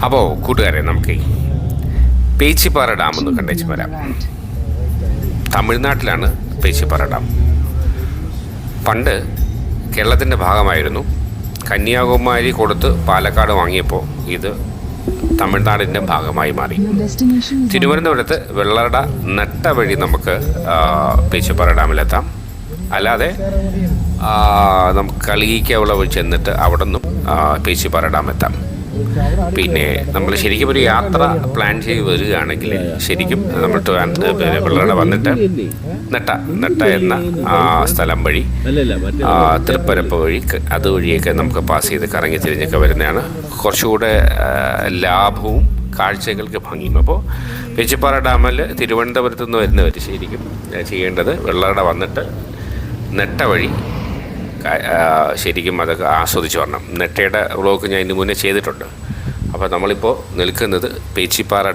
അപ്പോൾ കൂട്ടുകാരെ, നമുക്ക് പേച്ചിപ്പാറ ഡാം ഒന്ന് കണ്ടേച്ച് വരാം. തമിഴ്നാട്ടിലാണ് പേച്ചിപ്പാറ ഡാം. പണ്ട് കേരളത്തിൻ്റെ ഭാഗമായിരുന്നു. കന്യാകുമാരി കൊടുത്ത് പാലക്കാട് വാങ്ങിയപ്പോൾ ഇത് തമിഴ്നാടിൻ്റെ ഭാഗമായി മാറി. തിരുവനന്തപുരത്ത് വെള്ളറട നെട്ട വഴി നമുക്ക് പേച്ചിപ്പാറ ഡാമിലെത്താം. അല്ലാതെ നമുക്ക് കളിയിക്കാവുള്ള വഴി ചെന്നിട്ട് അവിടെ നിന്നും പേച്ചിപ്പാറ ഡാം എത്താം. പിന്നെ നമ്മൾ ശരിക്കും ഒരു യാത്ര പ്ലാൻ ചെയ്ത് വരികയാണെങ്കിൽ ശരിക്കും നമ്മൾ വെള്ളറട വന്നിട്ട് നെട്ട എന്ന സ്ഥലം വഴി തൃപ്പരപ്പ് വഴി അതുവഴിയൊക്കെ നമുക്ക് പാസ് ചെയ്ത് കറങ്ങി തിരിഞ്ഞൊക്കെ വരുന്നതാണ് കുറച്ചുകൂടെ ലാഭവും കാഴ്ചകൾക്ക് ഭംഗിയും. അപ്പോൾ പേച്ചിപ്പാറ ഡാമിൽ തിരുവനന്തപുരത്ത് നിന്ന് വരുന്നവർ ശരിക്കും ചെയ്യേണ്ടത് വെള്ളറട വന്നിട്ട് നെട്ട വഴി ശരിക്കും അതൊക്കെ ആസ്വദിച്ച് വരണം. നെട്ടയുടെ വ്ളോഗ് ഞാൻ ഇതിന് മുന്നേ ചെയ്തിട്ടുണ്ട്. അപ്പോൾ നമ്മളിപ്പോൾ നിൽക്കുന്നത് പേച്ചിപ്പാറ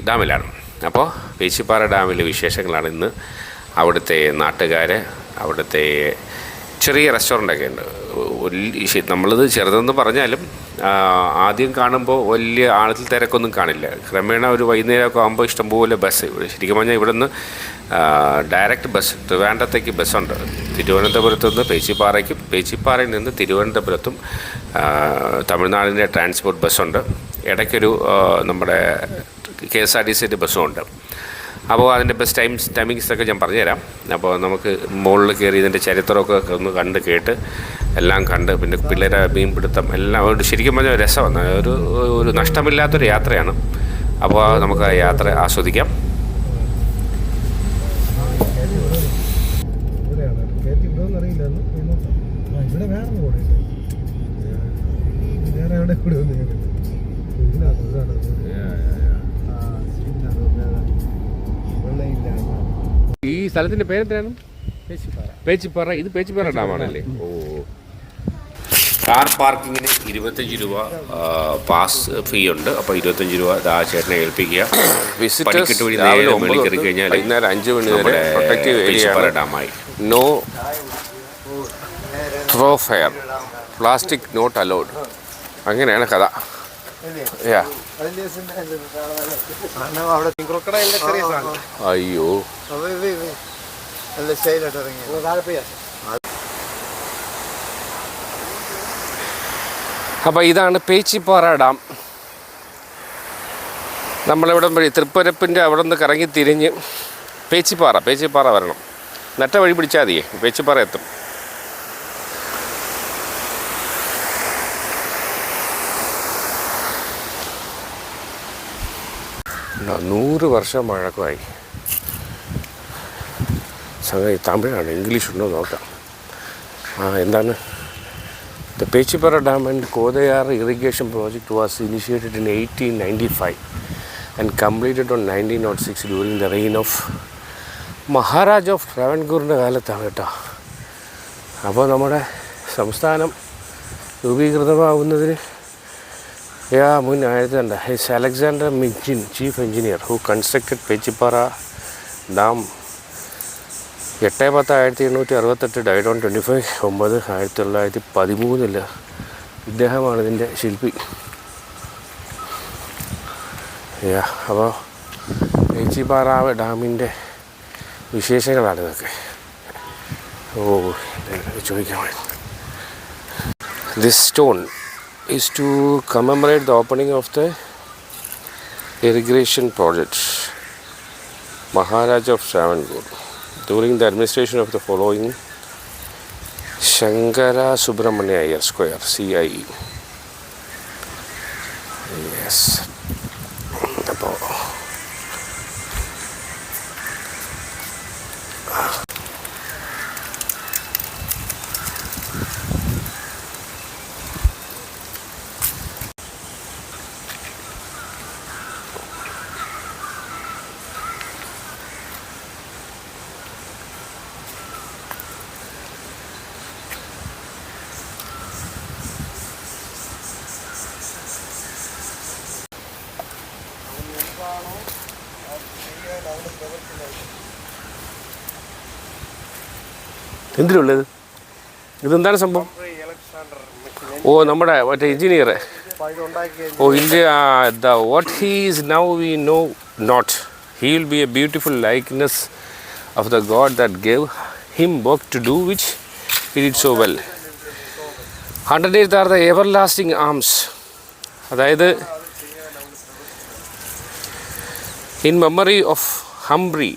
ഡാമിലാണ്. അപ്പോൾ പേച്ചിപ്പാറ ഡാമിലെ വിശേഷങ്ങളാണ് ഇന്ന്. അവിടുത്തെ നാട്ടുകാർ, അവിടുത്തെ ചെറിയ റെസ്റ്റോറൻ്റൊക്കെ ഉണ്ട്. നമ്മളിത് ചെറുതെന്ന് പറഞ്ഞാലും ആദ്യം കാണുമ്പോൾ വലിയ ആഴത്തിൽ തിരക്കൊന്നും കാണില്ല. ക്രമേണ ഒരു വൈകുന്നേരമൊക്കെ ആകുമ്പോൾ ഇഷ്ടംപോലെ ബസ്, ശരിക്കും പറഞ്ഞാൽ ഇവിടെ നിന്ന് ഡയറക്റ്റ് ബസ് ട്രിവാൻഡ്രത്തേക്ക് ബസ്സുണ്ട്. തിരുവനന്തപുരത്ത് നിന്ന് പേച്ചിപ്പാറയ്ക്കും പേച്ചിപ്പാറയിൽ നിന്ന് തിരുവനന്തപുരത്തും തമിഴ്നാടിൻ്റെ ട്രാൻസ്പോർട്ട് ബസ്സുണ്ട്. ഇടയ്ക്കൊരു നമ്മുടെ KSRTC ബസ്സും ഉണ്ട്. അപ്പോൾ അതിൻ്റെ ബസ് ടൈമിങ്സൊക്കെ ഞാൻ പറഞ്ഞുതരാം. അപ്പോൾ നമുക്ക് മുകളിൽ കയറി ഇതിൻ്റെ ചരിത്രമൊക്കെ ഒന്ന് കണ്ട് കേട്ട് എല്ലാം കണ്ട് പിന്നെ പിള്ളേരെ മീൻപിടുത്തം എല്ലാം ശരിക്കും പറഞ്ഞാൽ രസമാണ്. ഒരു നഷ്ടമില്ലാത്തൊരു യാത്രയാണ്. അപ്പോൾ നമുക്ക് ആ യാത്ര ആസ്വദിക്കാം. ഈ സ്ഥലത്തിൻ്റെ പേരെന്താണ്? പേച്ചിപ്പാറ. ഇത് പേച്ചിപ്പാറ ഡാമാണല്ലേ? ഓ. കാർ പാർക്കിങ്ങിന് 25 രൂപ പാസ് ഫീ ഉണ്ട്. അപ്പോൾ 25 രൂപ ആ ചേട്ടനെ ഏൽപ്പിക്കുക. വിസിറ്റേഴ്സ് വഴി നേരെ മുകളിൽ കയറി കഴിഞ്ഞാൽ വൈകുന്നേരം 5 മണി വരെ പ്രൊട്ടക്റ്റീവ് പേച്ചിപ്പാറ ഡാമായി. No throw fair, plastic not allowed, അങ്ങനെയാണ് കഥ. അയ്യോ, അപ്പോൾ ഇതാണ് പേച്ചിപ്പാറ ഡാം. നമ്മളിവിടെ വഴി തൃപ്പരപ്പിൻ്റെ അവിടെ നിന്ന് കറങ്ങി തിരിഞ്ഞ് പേച്ചിപ്പാറ വരണം. നെട്ട വഴി പിടിച്ചാൽ മതിയേ, പേച്ചിപ്പാറ എത്തും. ഉണ്ടോ 100 വർഷം പഴക്കമായി. സംഗതി തമിഴാണ്, ഇംഗ്ലീഷ് ഉണ്ടോ നോക്കാം. എന്താണ്? The Pechipara Dam and Kodayar irrigation project was initiated in 1895 and completed on 1906 during the reign of Maharaj of Travancore കാലത്താണ് കേട്ടോ. അപ്പോൾ നമ്മുടെ സംസ്ഥാനം രൂപീകൃതമാവുന്നതിന് മുൻ 1900 Alexander Minchin, chief engineer, who constructed Pechipara Dam 8/10/1868, died on 25/9/1913. ഇദ്ദേഹമാണ് ഇതിൻ്റെ ശില്പി. അപ്പോൾ പേച്ചിപ്പാറ ഡാമിൻ്റെ വിശേഷങ്ങളാണ് ഇതൊക്കെ. ചോദിക്കാൻ this stone is to commemorate the opening of the irrigation project Maharaj of Travancore during the administration of the following Shankara Subramania Iyer Square, CIE. Yes. എന്തിനുള്ളത്? ഇതെന്താണ് സംഭവം? Oh, നമ്മുടെ മറ്റേ engineer. Oh, India, what he is now we know not. He will be a beautiful likeness of the God that gave him work to do, which he did so well. Underneath are the everlasting arms. അതായത് in memory of Humphrey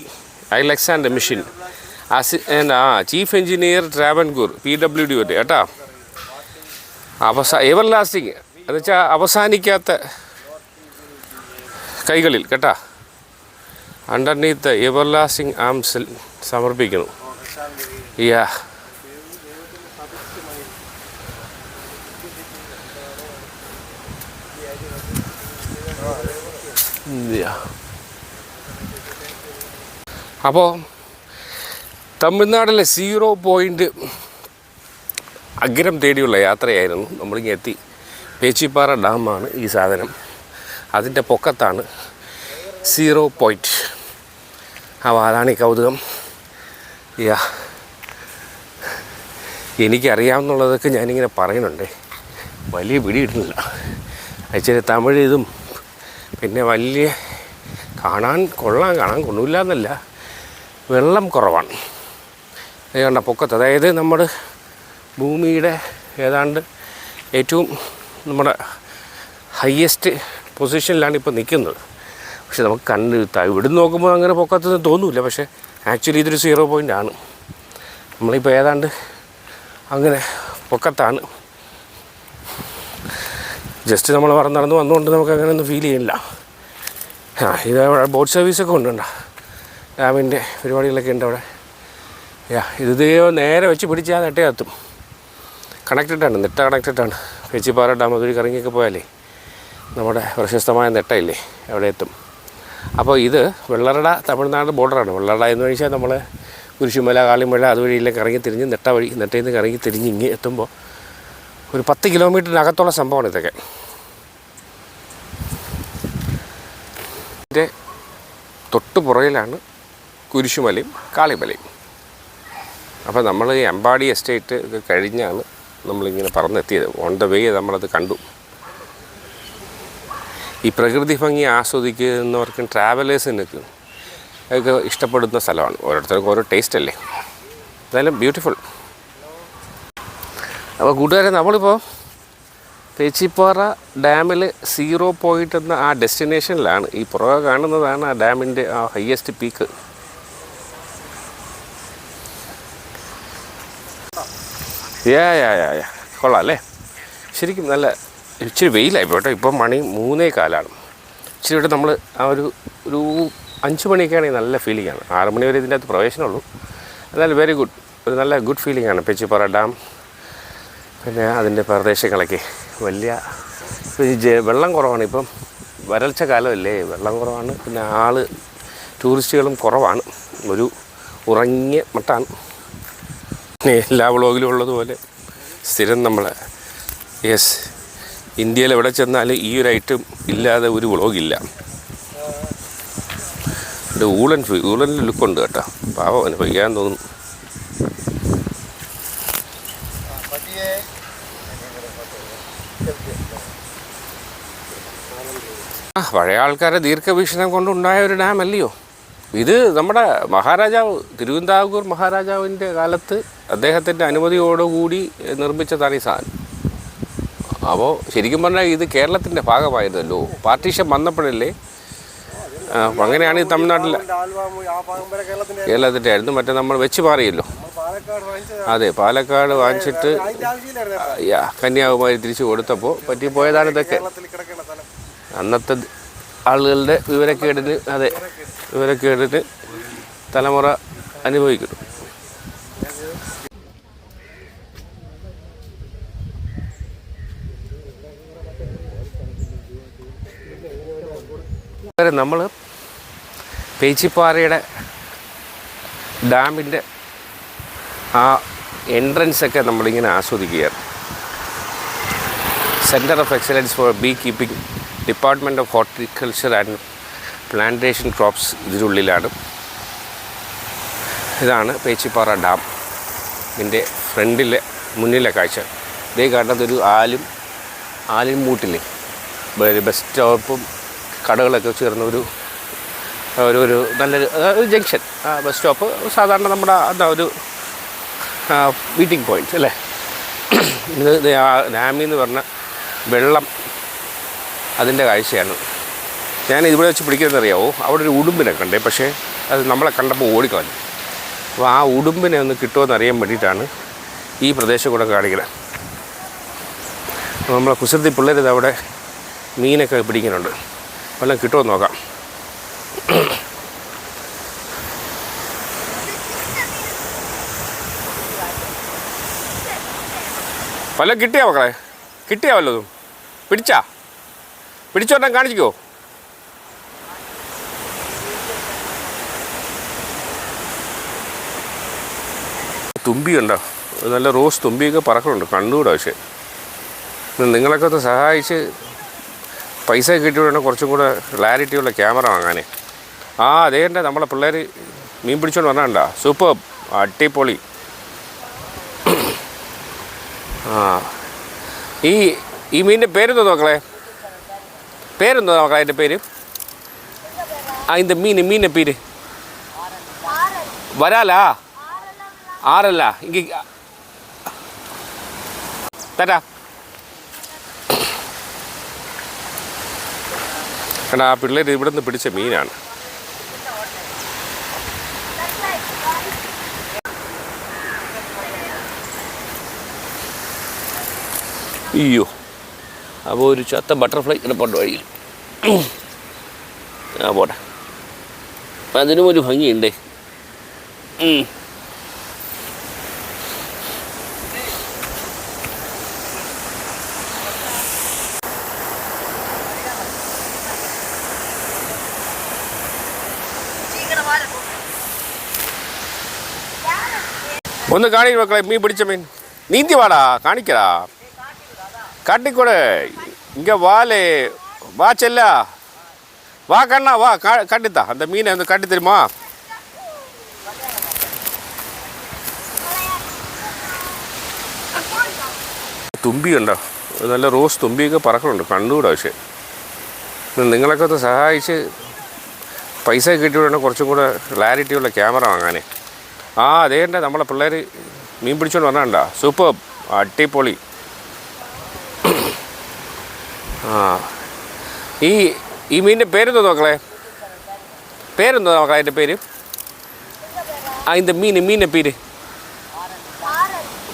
Alexander Mission. Chief engineer Travancore PWD വരെ കേട്ടോ. എവർലാസ്റ്റിങ് എന്ന് വെച്ചാൽ അവസാനിക്കാത്ത കൈകളിൽ കേട്ടോ. Underneath everlasting ആംസിൽ സമർപ്പിക്കുന്നു. യാ അപ്പോൾ തമിഴ്നാട്ടിലെ 0 പോയിൻ്റ് അഗ്രം തേടിയുള്ള യാത്രയായിരുന്നു. നമ്മളിങ്ങനെ എത്തി. പേച്ചിപ്പാറ ഡാമാണ് ഈ സാധനം. അതിൻ്റെ പൊക്കത്താണ് 0 പോയിൻ്റ്. അപ്പോൾ അതാണ് ഈ കൗതുകം. യാ എനിക്കറിയാവുന്നുള്ളതൊക്കെ ഞാനിങ്ങനെ പറയുന്നുണ്ട്. വലിയ പിടിയിട്ടില്ല. ഇച്ചിരി തമിഴ് ഇതും പിന്നെ വലിയ കാണാൻ കൊള്ളില്ല എന്നല്ല, വെള്ളം കുറവാണ്. കണ്ട പൊക്കത്ത്, അതായത് നമ്മുടെ ഭൂമിയുടെ ഏതാണ്ട് ഏറ്റവും നമ്മുടെ ഹയ്യസ്റ്റ് പൊസിഷനിലാണ് ഇപ്പോൾ നിൽക്കുന്നത്. പക്ഷെ നമുക്ക് ഇവിടുന്ന് നോക്കുമ്പോൾ അങ്ങനെ പൊക്കത്തൊന്നും തോന്നില്ല. പക്ഷേ ആക്ച്വലി ഇതൊരു 0 പോയിൻ്റ് ആണ്. നമ്മളിപ്പോൾ ഏതാണ്ട് അങ്ങനെ പൊക്കത്താണ്. ജസ്റ്റ് നമ്മൾ നടന്നു വന്നുകൊണ്ട് നമുക്ക് അങ്ങനെയൊന്നും ഫീൽ ചെയ്യില്ല. ഇത് ബോട്ട് സർവീസൊക്കെ ഉണ്ട്. ഡാമിൻ്റെ പരിപാടികളൊക്കെ ഉണ്ട് അവിടെ. ഇത് നേരെ വെച്ച് പിടിച്ചാൽ നെട്ടേ എത്തും. നെട്ട കണക്റ്റഡാണ്. പേച്ചിപ്പാറ ഡാം അതുവഴി കറങ്ങിയൊക്കെ പോയാലേ നമ്മുടെ പ്രശസ്തമായ നെട്ടയില്ലേ അവിടെ എത്തും. അപ്പോൾ ഇത് വെള്ളറട തമിഴ്നാട് ബോർഡറാണ്. വെള്ളറട എന്ന് വെച്ചാൽ നമ്മൾ കുരിശുമല, കാളിമല അതുവഴിയിലേക്ക് ഇറങ്ങി തിരിഞ്ഞ് നെട്ടയിൽ നിന്ന് ഇറങ്ങി തിരിഞ്ഞ് ഇങ്ങി എത്തുമ്പോൾ ഒരു 10 കിലോമീറ്ററിനകത്തുള്ള സംഭവമാണ് ഇതൊക്കെ. ഇതിൻ്റെ തൊട്ട് പുറകിലാണ് കുരിശുമലയും കാളിമലയും. അപ്പോൾ നമ്മൾ ഈ അമ്പാടി എസ്റ്റേറ്റ് ഒക്കെ കഴിഞ്ഞാണ് നമ്മളിങ്ങനെ പറന്നെത്തിയത്. ഓൺ ദ വേ നമ്മളത് കണ്ടു. ഈ പ്രകൃതി ഭംഗി ആസ്വദിക്കുന്നവർക്കും ട്രാവലേഴ്സിനൊക്കെ ഒക്കെ ഇഷ്ടപ്പെടുന്ന സ്ഥലമാണ്. ഓരോരുത്തർക്കും ഓരോ ടേസ്റ്റ് അല്ലേ. എന്തായാലും ബ്യൂട്ടിഫുൾ. അപ്പോൾ കൂട്ടുകാരെ, നമ്മളിപ്പോൾ പേച്ചിപ്പാറ ഡാമിൽ 0 പോയിൻ്റ് എന്ന ആ ഡെസ്റ്റിനേഷനിലാണ്. ഈ പുറകെ കാണുന്നതാണ് ആ ഡാമിൻ്റെ ആ ഹയ്യസ്റ്റ് പീക്ക്. കൊള്ളാം അല്ലേ. ശരിക്കും നല്ല ഇച്ചിരി വെയിലായി പോട്ടെ. ഇപ്പം മണി 3:15. ഇച്ചിരി ഇവിടെ നമ്മൾ ആ ഒരു 5 മണിയൊക്കെ ആണെങ്കിൽ നല്ല ഫീലിംഗ് ആണ്. 6 മണി വരെ ഇതിൻ്റെ അകത്ത് പ്രവേശനമുള്ളൂ. എന്നാലും വെരി ഗുഡ്, ഒരു നല്ല ഗുഡ് ഫീലിംഗ് ആണ് പേച്ചിപ്പാറ ഡാം. പിന്നെ അതിൻ്റെ പ്രദേശങ്ങളൊക്കെ വലിയ വെള്ളം കുറവാണ്. ഇപ്പം വരൾച്ച കാലമല്ലേ, വെള്ളം കുറവാണ്. പിന്നെ ടൂറിസ്റ്റുകളും കുറവാണ്. ഒരു ഉറങ്ങിയ മട്ടാണ്. എല്ലാ വ്ളോഗിലും ഉള്ളതുപോലെ സ്ഥിരം നമ്മൾ ഇന്ത്യയിൽ എവിടെ ചെന്നാലും ഈ ഒരു ഐറ്റം ഇല്ലാതെ ഒരു വ്ളോഗില്ല. ഇത് ഊളൻ ലുക്കുണ്ട് കേട്ടോ. പാവം അവന് പയ്യാൻ തോന്നുന്നു. പഴയ ആൾക്കാരെ ദീർഘവീക്ഷണം കൊണ്ടുണ്ടായ ഒരു ഡാം അല്ലയോ ഇത്. നമ്മുടെ മഹാരാജാവ്, തിരുവിതാംകൂർ മഹാരാജാവിൻ്റെ കാലത്ത് അദ്ദേഹത്തിൻ്റെ അനുമതിയോടുകൂടി നിർമ്മിച്ചതാണ് ഈ സാധനം. അപ്പോൾ ശരിക്കും പറഞ്ഞാൽ ഇത് കേരളത്തിൻ്റെ ഭാഗമായിരുന്നല്ലോ. പാർട്ടീഷൻ വന്നപ്പോഴല്ലേ. അങ്ങനെയാണ് ഈ തമിഴ്നാട്ടിൽ കേരളത്തിൻ്റെ ആയിരുന്നു. മറ്റേ നമ്മൾ വെച്ച് മാറിയല്ലോ. അതെ, പാലക്കാട് വാങ്ങിച്ചിട്ട് കന്യാകുമാരി തിരിച്ചു കൊടുത്തപ്പോൾ പറ്റിപ്പോയതാണ് ഇതൊക്കെ. അന്നത്തെ ആളുകളുടെ വിവരക്കേടിന് തലമുറ അനുഭവിക്കുന്നു. നമ്മൾ പേച്ചിപ്പാറയുടെ ഡാമിൻ്റെ ആ എൻട്രൻസൊക്കെ നമ്മളിങ്ങനെ ആസ്വദിക്കുകയാണ്. Centre of excellence for beekeeping, department of horticulture and plantation crops ഇതിനുള്ളിലാണ്. ഇതാണ് പേച്ചിപ്പാറ ഡാം. ഇതിൻ്റെ മുന്നിലെ കാഴ്ച. ഇതേ കാണുന്നതൊരു ആലിൻ മൂട്ടില്ലേ, ബസ് സ്റ്റോപ്പും കടകളൊക്കെ ചേർന്ന ഒരു നല്ലൊരു ജംഗ്ഷൻ. ബസ് സ്റ്റോപ്പ് സാധാരണ നമ്മുടെ എന്താ ഒരു മീറ്റിംഗ് പോയിൻറ്റ് അല്ലേ. ഇത് ഡാമിൽ എന്ന് പറഞ്ഞ വെള്ളം അതിൻ്റെ കാഴ്ചയാണ്. ഞാൻ ഇവിടെ വെച്ച് പിടിക്കുന്നതെന്നറിയാമോ, അവിടെ ഒരു ഉടുമ്പിനെ കണ്ടേ, പക്ഷേ അത് നമ്മളെ കണ്ടപ്പോൾ ഓടിക്കളഞ്ഞു. അപ്പോൾ ആ ഉടുമ്പിനെ ഒന്ന് കിട്ടുമോ അറിയാൻ വേണ്ടിയിട്ടാണ് ഈ പ്രദേശം കൂടെ കാണിക്കുന്നത്. നമ്മളെ കുസൃതി പിള്ളേർ അവിടെ മീനൊക്കെ പിടിക്കുന്നുണ്ട്. വല്ലതും കിട്ടുമോ നോക്കാം. വല്ലതും കിട്ടിയാ മക്കളെ? കിട്ടിയാ വല്ലതും? പിടിച്ചോട്ടെ, കാണിക്കോ? തുമ്പിയുണ്ടോ? നല്ല റോസ് തുമ്പിയൊക്കെ പറക്കുന്നുണ്ട്, കണ്ടുകൂടാ. പക്ഷേ നിങ്ങളൊക്കെ ഒന്ന് സഹായിച്ച് പൈസ കിട്ടിയോടെ കുറച്ചും കൂടെ ക്ലാരിറ്റിയുള്ള ക്യാമറ വാങ്ങാനേ. അതേണ്ട നമ്മളെ പിള്ളേർ മീൻ പിടിച്ചോണ്ട് വന്നാണ്ടാ, സൂപ്പർ, അടിപൊളി. ഈ മീനിൻ്റെ പേരെന്തോ നോക്കളെ? പേരെന്തോ നോക്കാം അതിൻ്റെ പേര്? இந்த மீன் பேர் வராலா? ആറല്ല. ഇങ്ങ തരാ. കാരണം ആ പിള്ളേർ ഇവിടെ നിന്ന് പിടിച്ച മീനാണ്. അയ്യോ, അപ്പോൾ ഒരു ചത്ത ബട്ടർഫ്ലൈ കിടപ്പുണ്ട് വഴിയിൽ. പോട്ടെ, അതിനും ഒരു ഭംഗിയുണ്ടേ. ഒന്ന് കാണി മക്കളെ, മീൻ പിടിച്ച മീൻ. നീന്തി വാടാ, കാണിക്കടാ, കാട്ടിക്കൂടെ. ഇங்கே வாலே வா செல்லா, வா கண்ணா வா, காட்டித்தா அந்த மீனை வந்து காட்டி தருமா? തുമ്പിയുണ്ടോ? നല്ല റോസ് തുമ്പിയൊക്കെ പറക്കുന്നുണ്ട്, കണ്ടുകൂടാ. പക്ഷേ നിങ്ങളൊക്കെ ഒന്ന് സഹായിച്ച് പൈസ കിട്ടിയോടെ കുറച്ചും കൂടെ ക്ലാരിറ്റിയുള്ള ക്യാമറ വാങ്ങാനേ. അതേണ്ട നമ്മളെ പിള്ളേർ മീൻ പിടിച്ചോണ്ട് വന്നാണ്ടാ, സൂപ്പർ, അടിപൊളി. ഈ മീനിൻ്റെ പേരെന്തോ നോക്കളെ? പേരെന്തോ നോക്കാം അതിൻ്റെ പേര്? இந்த மீன் பேர்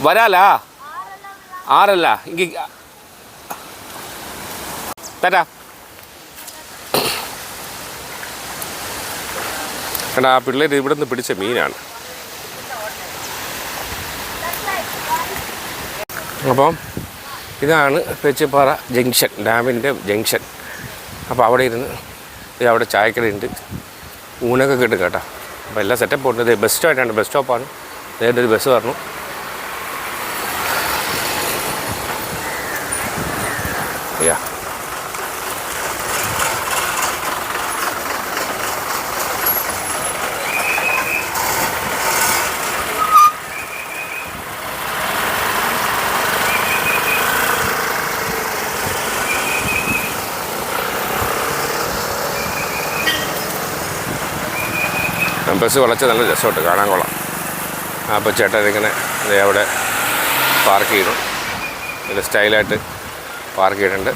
வராலா? ആറല്ല. ഇങ്ങ തരാ. കാരണം ആ പിള്ളേർ ഇവിടെ നിന്ന് പിടിച്ച മീനാണ്. അപ്പം ഇതാണ് പേച്ചിപ്പാറ ജംഗ്ഷൻ, ഡാമിൻ്റെ ജംഗ്ഷൻ. അപ്പോൾ അവിടെ ഇരുന്ന് അവിടെ ചായക്കടയുണ്ട്, ഊണൊക്കെ കിട്ടും കേട്ടോ. അപ്പോൾ എല്ലാം സെറ്റപ്പ് ഉണ്ട്. ബസ് സ്റ്റോപ്പായിട്ടാണ്, ബസ് സ്റ്റോപ്പാണ്. നേരിട്ട് ഒരു ബസ് പറഞ്ഞു. യാ, ബസ് വളച്ച് നല്ല രസമുണ്ട്, കാണാൻ കൊള്ളാം. അപ്പോൾ ചേട്ടൻ ഇങ്ങനെ അവിടെ പാർക്ക് ചെയ്യണം, നല്ല സ്റ്റൈലായിട്ട് പാർക്ക് ചെയ്തിട്ടുണ്ട്.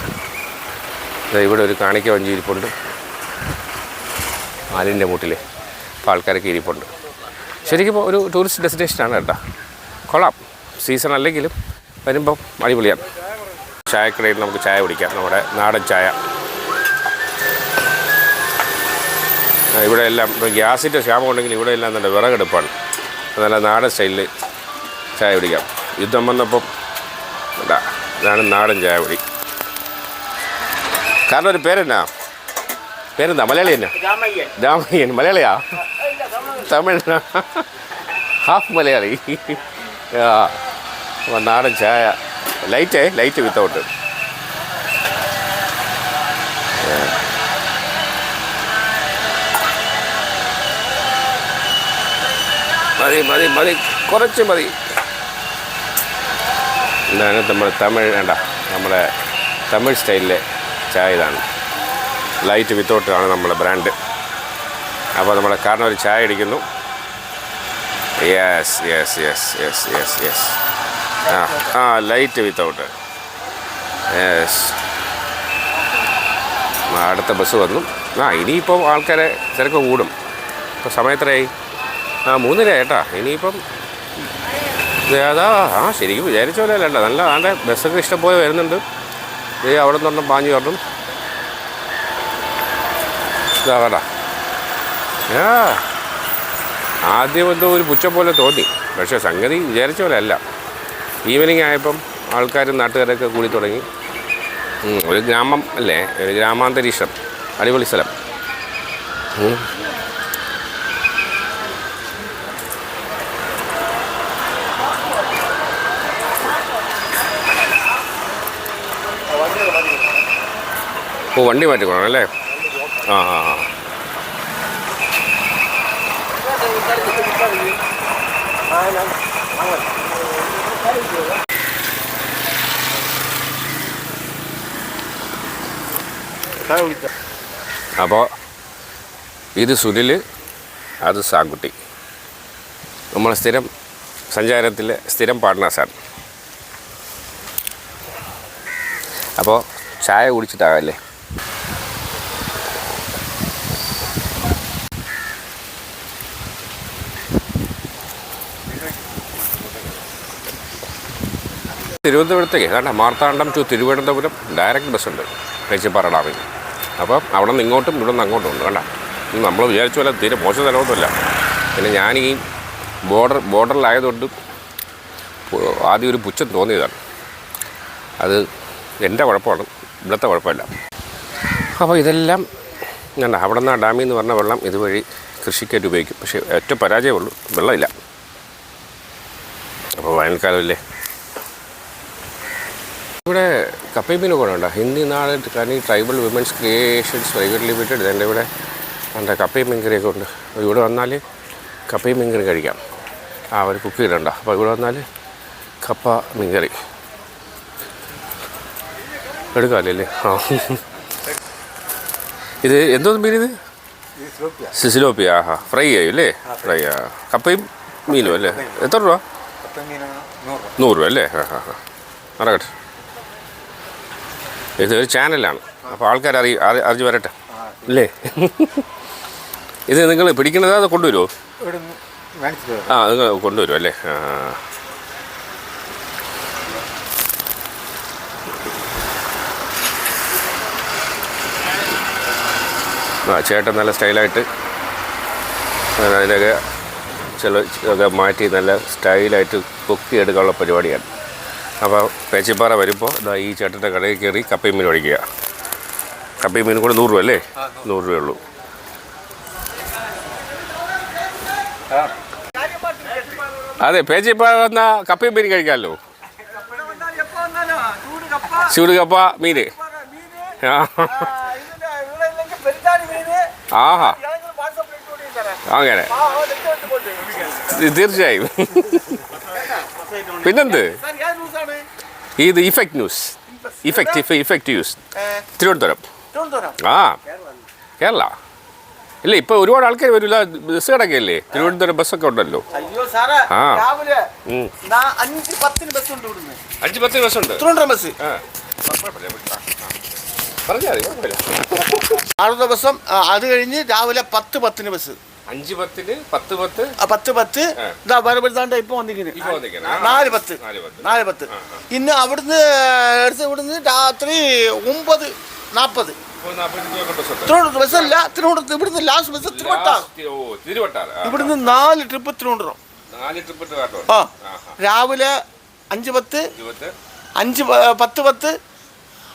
ഇവിടെ ഒരു കാണിക്ക വഞ്ചി ഇരിപ്പുണ്ട് ആലിൻ്റെ മൂട്ടിൽ. അപ്പോൾ ആൾക്കാരൊക്കെ ഇരിപ്പുണ്ട്. ശരിക്കും ഒരു ടൂറിസ്റ്റ് ഡെസ്റ്റിനേഷനാണ് കേട്ടോ, കൊള്ളാം. സീസൺ അല്ലെങ്കിലും വരുമ്പം അടിപൊളിയാണ്. ചായക്കടയിൽ നമുക്ക് ചായ കുടിക്കാം, നമ്മുടെ നാടൻ ചായ. ഇവിടെ എല്ലാം ഇപ്പോൾ ഗ്യാസിൻ്റെ ക്ഷാമം ഉണ്ടെങ്കിൽ ഇവിടെ എല്ലാം നല്ല വിറകെടുപ്പാണ്. നല്ല നാടൻ സ്റ്റൈലിൽ ചായ കുടിക്കാം. യുദ്ധം വന്നപ്പം ഇതാണ് നാടൻ ചായ കുടി. കാരണം ഒരു പേരെന്നാ? മലയാളി എന്നാ? രാമയ്യൻ. മലയാളിയാ? തമിഴ്, ഹാഫ് മലയാളി. നാടൻ ചായ, ലൈറ്റ് വിത്തൗട്ട്. മതി, കുറച്ച് മതി. ഇതാണ് തമിഴ് വേണ്ട നമ്മുടെ തമിഴ് സ്റ്റൈലിലെ ചായ ഇതാണ്. ലൈറ്റ് വിത്തൗട്ടാണ് നമ്മുടെ ബ്രാൻഡ്. അപ്പോൾ നമ്മുടെ കാരണം ഒരു ചായ അടിക്കുന്നു. Yes yes yes yes yes yes light without. Yes, അടുത്ത ബസ് വന്നു. ഇനിയിപ്പം ആൾക്കാരെ തിരക്ക് കൂടും. ഇപ്പോൾ സമയത്രയായി? 3:30 ഏട്ടാ. ഇനിയിപ്പം അതാ ശരിക്കും വിചാരിച്ച പോലെ അല്ല. നല്ല ആണ്ടെ ബസ്സൊക്കെ ഇഷ്ടംപോലെ വരുന്നുണ്ട്. അവിടെ നിന്നൊന്നും പാഞ്ഞു കയറണം. ഇതാ വേണ്ട. ആദ്യം എന്തോ ഒരു പുച്ഛം പോലെ തോന്നി. പക്ഷേ സംഗതി വിചാരിച്ച പോലെ അല്ല. ഈവനിങ് ആയപ്പം ആൾക്കാരും നാട്ടുകാരൊക്കെ കൂടി തുടങ്ങി. ഒരു ഗ്രാമം അല്ലേ, ഒരു ഗ്രാമാന്തരീക്ഷം. അടിപൊളി സ്ഥലം. വണ്ടി മാറ്റിക്കോണം അല്ലേ? ആ ആ ആ അപ്പോൾ ഇത് സുനിൽ, അത് സാങ്കുട്ടി, നമ്മളെ സ്ഥിരം സഞ്ചാരത്തിലെ സ്ഥിരം പാർട്ട്നേഴ്സാണ്. അപ്പോൾ ചായ കുടിച്ചിട്ടാകല്ലേ. തിരുവനന്തപുരത്തേക്ക് കാരണം മാർത്താണ്ഡം ടു തിരുവനന്തപുരം ഡയറക്റ്റ് ബസ്സുണ്ട് പേച്ചിപ്പാറ ഡാമിൽ. അപ്പം അവിടെ നിന്ന് ഇങ്ങോട്ടും ഇവിടെ നിന്ന് അങ്ങോട്ടും ഉണ്ട്. കണ്ട, നമ്മൾ വിചാരിച്ച പോലെ തീരെ മോശം സ്ഥലമൊന്നുമില്ല. പിന്നെ ഞാൻ ഈ ബോർഡറിലായതുകൊണ്ട് ആദ്യം ഒരു പുച്ഛം തോന്നിയതാണ്. അത് എൻ്റെ കുഴപ്പമാണ്, ഇവിടുത്തെ കുഴപ്പമില്ല. അപ്പോൾ ഇതെല്ലാം ഞാൻ അവിടെ നിന്ന് ഡാമിൽ നിന്ന് പറഞ്ഞ വെള്ളം ഇതുവഴി കൃഷിക്കായിട്ട് ഉപയോഗിക്കും. പക്ഷേ ഏറ്റവും പരാജയമുള്ളൂ, വെള്ളമില്ല. അപ്പോൾ വേനൽക്കാലമില്ലേ. ഇവിടെ കപ്പയും മീനും കൂടെ ഉണ്ടോ? ഹിന്ദി നാട് Kani tribal women's creations private limited. എൻ്റെ ഇവിടെ എന്താ കപ്പയും മീൻകറിയൊക്കെ ഉണ്ട്. അപ്പോൾ ഇവിടെ വന്നാൽ കപ്പയും മീൻകറി കഴിക്കാം. അവർ കുക്ക് ചെയ്തിട്ടുണ്ടോ? അപ്പോൾ ഇവിടെ വന്നാൽ കപ്പ മീൻകറി എടുക്കാമല്ലേ? ഇത് എന്തോ മീൻ? ഇത് സിസിലോപ്പിയ. ഫ്രൈ ചെയ്യും അല്ലേ? ഫ്രൈ. കപ്പയും മീനും അല്ലേ? എത്ര രൂപ? 100 രൂപ അല്ലേ? നടക്കട്ടെ. ഇതൊരു ചാനലാണ്, അപ്പോൾ ആൾക്കാർ അറിഞ്ഞു വരട്ടെ അല്ലേ? ഇത് നിങ്ങൾ പിടിക്കണത് അത് കൊണ്ടുവരുമോ? നിങ്ങൾ കൊണ്ടുവരും അല്ലേ? ചേട്ടൻ നല്ല സ്റ്റൈലായിട്ട് അതിനൊക്കെ ചിലതൊക്കെ മാറ്റി നല്ല സ്റ്റൈലായിട്ട് കുക്ക് എടുക്കാനുള്ള പരിപാടിയാണ്. അപ്പോൾ പേച്ചിപ്പാറ വരുമ്പോൾ ഇതാ ഈ ചേട്ടൻ്റെ കടയിൽ കയറി കപ്പയും മീൻ മേടിക്കുക. കപ്പയും മീനും കൂടെ 100 രൂപ അല്ലേ? 100 രൂപയുള്ളൂ. അതെ, പേച്ചിപ്പാറ വന്നാൽ കപ്പയും മീൻ കഴിക്കാമല്ലോ. ചൂട് കപ്പ മീൻ. ആഹാ, അങ്ങനെ തീർച്ചയായും. പിന്നെന്ത്? ഇത് effect news. Effect news Thiruvananthapuram. Kerala ഇല്ല, ഇപ്പോൾ ഒരുപാട് ആൾക്കാർ വരില്ല. ബസ് കിടക്കല്ലേ, തിരുവനന്തപുരം ബസ്സൊക്കെ ഉണ്ടല്ലോ. 5:10 ബസ്സുണ്ട്. 5:10 ബസ്സുണ്ട്. ആറ് ദിവസം. അത് കഴിഞ്ഞ് രാവിലെ 10:10 ബസ്. 5:10, 10:10, 10:10 ഇതാ വരുമ്പോഴാണ്ട് ഇപ്പൊ വന്നിരിക്കുന്നത് 4:10. ഇന്ന് അവിടുന്ന് ഇവിടുന്ന് രാത്രി 9:40 ബസ്സല്ല. തിരുവനന്തപുരത്ത് ഇവിടുന്ന് ലാസ്റ്റ് ബസ് തിരുവട്ടാർ. ഇവിടുന്ന് 4 ട്രിപ്പ് തിരുവനന്തപുരം. രാവിലെ 5:10, 5:10,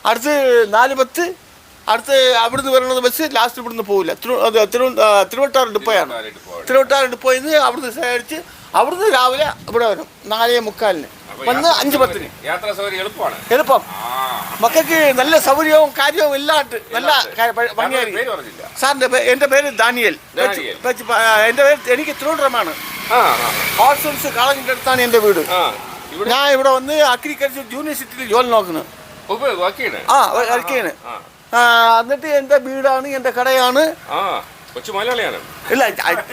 അടുത്ത് 4:10. അടുത്ത് അവിടുന്ന് വരുന്നത് ബസ് ലാസ്റ്റ് ഇവിടുന്ന് പോകില്ല. തിരുവട്ടാർ ഡിപ്പോയാണ്. തിരുവട്ടാർ ഡിപ്പോയിൽ നിന്ന് അവിടുന്ന് സഹായിച്ച് അവിടുന്ന് രാവിലെ ഇവിടെ വരും 4:45 വന്ന് 5:10. എളുപ്പം. മക്കൾക്ക് നല്ല സൗകര്യവും കാര്യവും എല്ലാം നല്ല ഭംഗിയായിരിക്കും. സാറിൻ്റെ എൻ്റെ പേര് ദാനിയൽ. എൻ്റെ പേര് എനിക്ക് തിരുവനന്തപുരമാണ്. ഹോസ്റ്റൽസ് കോളേജിൻ്റെ അടുത്താണ് എൻ്റെ വീട്. ഞാൻ ഇവിടെ വന്ന് അഗ്രികൾച്ചർ യൂണിവേഴ്സിറ്റിയിൽ ജോലി നോക്കുന്നു. ആ വർക്കാണ്. എന്നിട്ട് എൻ്റെ വീടാണ്, എൻ്റെ കടയാണ്. കൊച്ചു മലയാളിയാണ്. ഇല്ല,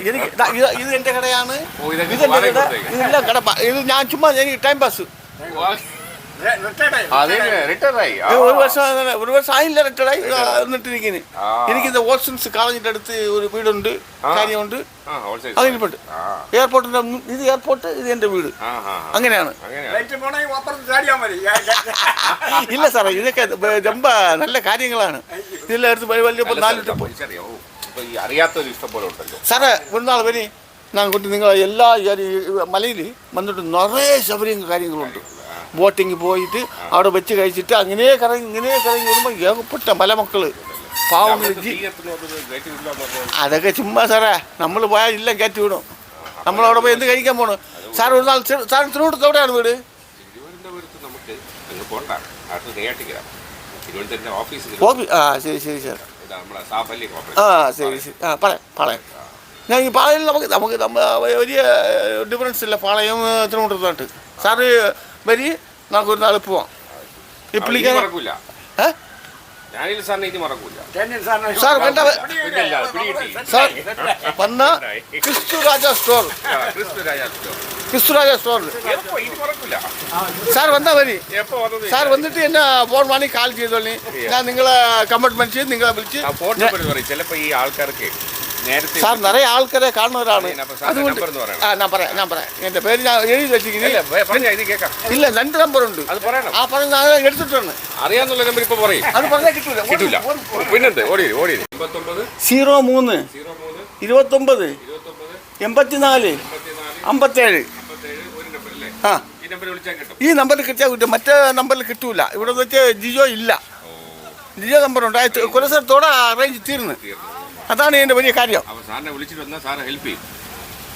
എനിക്ക് ഇത് എൻ്റെ കടയാണ്. ഇതെൻ്റെ കട. ഇതെല്ലാം കട. ഇത് ഞാൻ ചുമ്മാ എനിക്ക് ടൈം പാസ്. ഒരു വർഷം ആയില്ല റിട്ടയർഡായി എന്നിട്ടിരിക്കുന്നു. എനിക്ക് ഇത് ഓപ്ഷൻസ് കളഞ്ഞിട്ട് അടുത്ത് ഒരു വീടുണ്ട്, കാര്യമുണ്ട്. അതിൽപ്പെട്ട് എയർപോർട്ടിന്റെ ഇത് എയർപോർട്ട്, ഇത് എൻ്റെ വീട്. അങ്ങനെയാണ്. ഇല്ല സാറേ, ഇതൊക്കെ ரொம்ப നല്ല കാര്യങ്ങളാണ്. ഇതെല്ലാം എടുത്ത് വലിയ 4 ട്രിപ്പ്. അറിയാത്തൊരു ഇഷ്ടം പോലെ ഉണ്ടല്ലോ സാറേ. ഒരു നാൾ വരി ഞാൻ കൊണ്ട് നിങ്ങൾ എല്ലാ മലയിൽ വന്നിട്ട് നിറയെ സൗകര്യങ്ങൾ കാര്യങ്ങളുണ്ട്. ബോട്ടിങ് പോയിട്ട് അവിടെ വെച്ച് കഴിച്ചിട്ട് അങ്ങനെ കറങ്ങി വരുമ്പോൾ ഏകപ്പെട്ട മലമക്കൾ പാവങ്ങൾ. അതൊക്കെ ചുമ്മാ സാറേ, നമ്മൾ പോയാൽ ഇല്ല കയറ്റി വിടും. നമ്മളവിടെ പോയി എന്ത് കഴിക്കാൻ പോകണം സാർ? ഒരു നാൾ സാർ തിരുവനന്തപുരത്ത് എവിടെയാണ് വീട്? ശരി ശരി സാർ. ശരി ശരി. പാളയം. ഞാൻ ഈ പാളയം നമുക്ക് വലിയ ഡിഫറൻസ് ഇല്ല. പാളയം തിരുവനന്തപുരത്തായിട്ട്. സാറ് വരി, നമുക്കൊരു നാൾ പോവാം. ഇപ്പിളിക്കാൻ സാർ കണ്ട സാർ വന്ന ക്രിസ്തുരാജ സ്റ്റോറിൽ സാർ വന്നാൽ മതി. സാർ വന്നിട്ട് എന്നെ ഫോൺ വാങ്ങി കാൾ ചെയ്തോളി. ഞാൻ നിങ്ങളെ കമ്മിറ്റ്മെന്റ് ചെയ്ത് നിങ്ങളെ വിളിച്ച്. ചിലപ്പോൾ ഈ ആൾക്കാർക്ക് സാർ നിറയെ ആൾക്കാരെ കാണുന്നവരാണ്. അതുകൊണ്ട് ഞാൻ പറയാം എൻ്റെ പേര് ഞാൻ എഴുതി വെച്ചിരിക്കുന്നു. ഇല്ല, 2 നമ്പറുണ്ട്. ആ പറഞ്ഞ എടുത്തിട്ടുണ്ട്. അറിയാന്നുള്ള നമ്പർ ഇപ്പൊ പറയും. അത് പറഞ്ഞാൽ കിട്ടൂല. പിന്നെന്ത് 03 29 84 57. ആ, ഈ നമ്പറിൽ കിട്ടിയാൽ കിട്ടും. മറ്റേ നമ്പറിൽ കിട്ടൂല. ഇവിടെ വെച്ച് ജിയോ ഇല്ല. ജിയോ നമ്പറുണ്ട്. കുറേ സ്ഥലത്തോടെ റേഞ്ച് തീർന്ന്. അതാണ് എൻ്റെ വലിയ കാര്യം.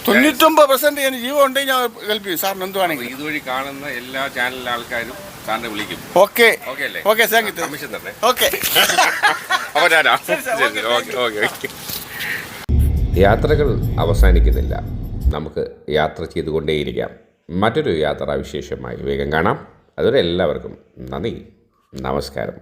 99% എനിക്ക് ജീവൻ ഉണ്ടെങ്കിൽ ഞാൻ ഹെൽപ്പ് ചെയ്യും സാറിന് എന്തുവാണെങ്കിൽ. ഇതുവഴി കാണുന്ന എല്ലാ ചാനലിലെ ആൾക്കാരും സാറിനെ വിളിക്കും. Okay thank you. ഓക്കെ. യാത്രകൾ അവസാനിക്കുന്നില്ല. നമുക്ക് യാത്ര ചെയ്തുകൊണ്ടേയിരിക്കാം. മറ്റൊരു യാത്രാവിശേഷമായി വേഗം കാണാം. അതുവരെ എല്ലാവർക്കും നന്ദി, നമസ്കാരം.